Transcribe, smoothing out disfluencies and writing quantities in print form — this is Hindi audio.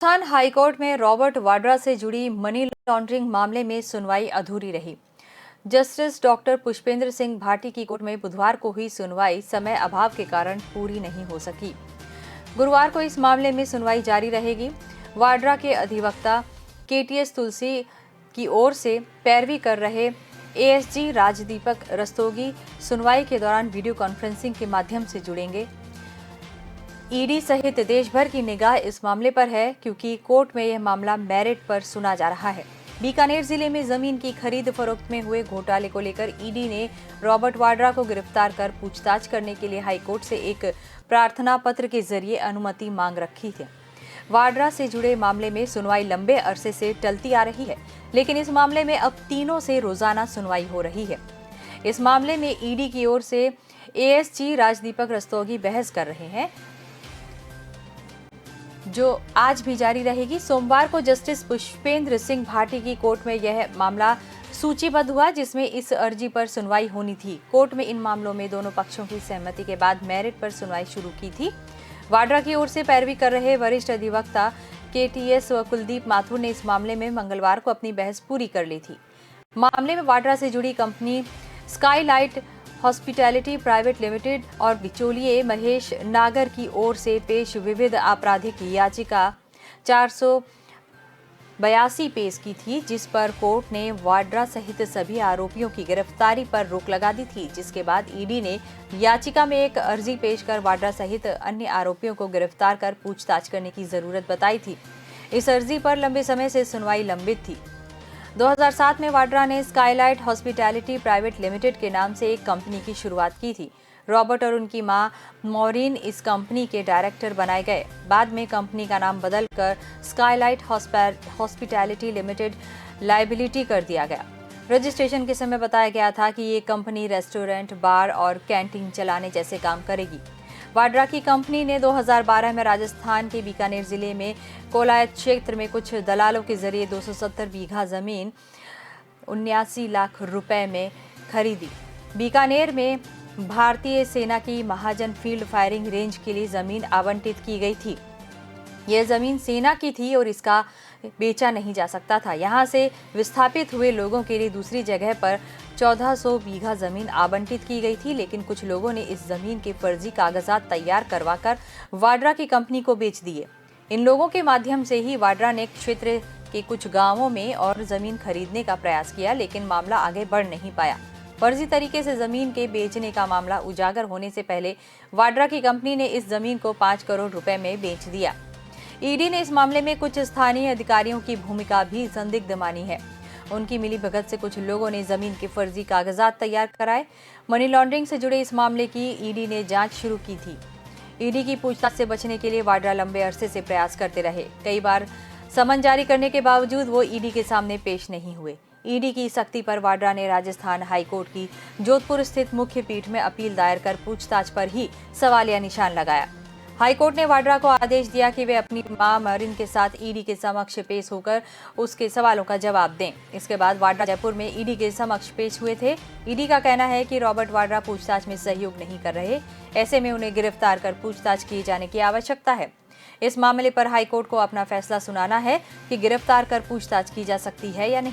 राजस्थान हाईकोर्ट में रॉबर्ट वाड्रा से जुड़ी मनी लॉन्ड्रिंग मामले में सुनवाई अधूरी रही। जस्टिस डॉक्टर पुष्पेंद्र सिंह भाटी की कोर्ट में बुधवार को हुई सुनवाई समय अभाव के कारण पूरी नहीं हो सकी। गुरुवार को इस मामले में सुनवाई जारी रहेगी। वाड्रा के अधिवक्ता केटीएस तुलसी की ओर से पैरवी कर रहे एएसजी राजदीपक रस्तोगी सुनवाई के दौरान वीडियो कॉन्फ्रेंसिंग के माध्यम से जुड़ेंगे। ईडी सहित देश भर की निगाह इस मामले पर है, क्योंकि कोर्ट में यह मामला मेरिट पर सुना जा रहा है। बीकानेर जिले में जमीन की खरीद फरोख्त में हुए घोटाले को लेकर ईडी ने रॉबर्ट वाड्रा को गिरफ्तार कर पूछताछ करने के लिए हाईकोर्ट से एक प्रार्थना पत्र के जरिए अनुमति मांग रखी थी। वाड्रा से जुड़े मामले में सुनवाई लंबे अरसे से टलती आ रही है, लेकिन इस मामले में अब तीनों से रोजाना सुनवाई हो रही है। इस मामले में ईडी की ओर से एएसजी राजदीपक रस्तोगी बहस कर रहे हैं, जो आज भी जारी रहेगी। सोमवार को जस्टिस पुष्पेंद्र सिंह भाटी की कोर्ट में यह मामला सूचीबद्ध हुआ, जिसमें इस अर्जी पर सुनवाई होनी थी। कोर्ट में इन मामलों में दोनों पक्षों की सहमति के बाद मेरिट पर सुनवाई शुरू की थी। वाड्रा की ओर से पैरवी कर रहे वरिष्ठ अधिवक्ता केटीएस व कुलदीप माथुर ने इस मामले में मंगलवार को अपनी बहस पूरी कर ली थी। मामले में वाड्रा से जुड़ी company Skylight hospitality private limited और बिचौलिए महेश नागर की ओर से पेश विविध आपराधिक याचिका 482 पेश की थी, जिस पर कोर्ट ने वाड्रा सहित सभी आरोपियों की गिरफ्तारी पर रोक लगा दी थी। जिसके बाद ईडी ने याचिका में एक अर्जी पेश कर वाड्रा सहित अन्य आरोपियों को गिरफ्तार कर पूछताछ करने की जरूरत बताई थी। इस अर्जी पर लंबे समय से सुनवाई लंबित थी। 2007 में वाड्रा ने स्काईलाइट हॉस्पिटैलिटी प्राइवेट लिमिटेड के नाम से एक कंपनी की शुरुआत की थी। रॉबर्ट और उनकी मां मॉरीन इस कंपनी के डायरेक्टर बनाए गए। बाद में कंपनी का नाम बदलकर स्काईलाइट हॉस्पिटैलिटी लिमिटेड लायबिलिटी कर दिया गया। रजिस्ट्रेशन के समय बताया गया था कि ये कंपनी रेस्टोरेंट, बार और कैंटीन चलाने जैसे काम करेगी। वाड्रा की कंपनी ने 2012 में राजस्थान के बीकानेर जिले में कोलायत क्षेत्र में कुछ दलालों के जरिए 270 बीघा जमीन 79 लाख रुपए में खरीदी। बीकानेर में भारतीय सेना की महाजन फील्ड फायरिंग रेंज के लिए जमीन आवंटित की गई थी। यह जमीन सेना की थी और इसका बेचा नहीं जा सकता था। यहां से विस्थापित हुए लोगों के लिए दूसरी जगह पर 1400 बीघा जमीन आवंटित की गई थी, लेकिन कुछ लोगों ने इस जमीन के फर्जी कागजात तैयार करवाकर वाड्रा की कंपनी को बेच दिए। इन लोगों के माध्यम से ही वाड्रा ने क्षेत्र के कुछ गांवों में और जमीन खरीदने का प्रयास किया, लेकिन मामला आगे बढ़ नहीं पाया। फर्जी तरीके से जमीन के बेचने का मामला उजागर होने से पहले वाड्रा की कंपनी ने इस जमीन को 5 करोड़ रुपए में बेच दिया। ईडी ने इस मामले में कुछ स्थानीय अधिकारियों की भूमिका भी संदिग्ध मानी है। उनकी मिलीभगत से कुछ लोगों ने जमीन के फर्जी कागजात तैयार कराए। मनी लॉन्ड्रिंग से जुड़े इस मामले की ईडी ने जांच शुरू की थी। ईडी की पूछताछ से बचने के लिए वाड्रा लंबे अरसे से प्रयास करते रहे। कई बार समन जारी करने के बावजूद वो ईडी के सामने पेश नहीं हुए। ईडी की सख्ती पर वाड्रा ने राजस्थान हाईकोर्ट की जोधपुर स्थित मुख्य पीठ में अपील दायर कर पूछताछ पर ही सवालिया निशान लगाया। हाईकोर्ट ने वाड्रा को आदेश दिया कि वे अपनी मां मरीन के साथ ईडी के समक्ष पेश होकर उसके सवालों का जवाब दें। इसके बाद वाड्रा जयपुर में ईडी के समक्ष पेश हुए थे। ईडी का कहना है कि रॉबर्ट वाड्रा पूछताछ में सहयोग नहीं कर रहे, ऐसे में उन्हें गिरफ्तार कर पूछताछ किए जाने की आवश्यकता है। इस मामले पर हाईकोर्ट को अपना फैसला सुनाना है कि गिरफ्तार कर पूछताछ की जा सकती है या नहीं।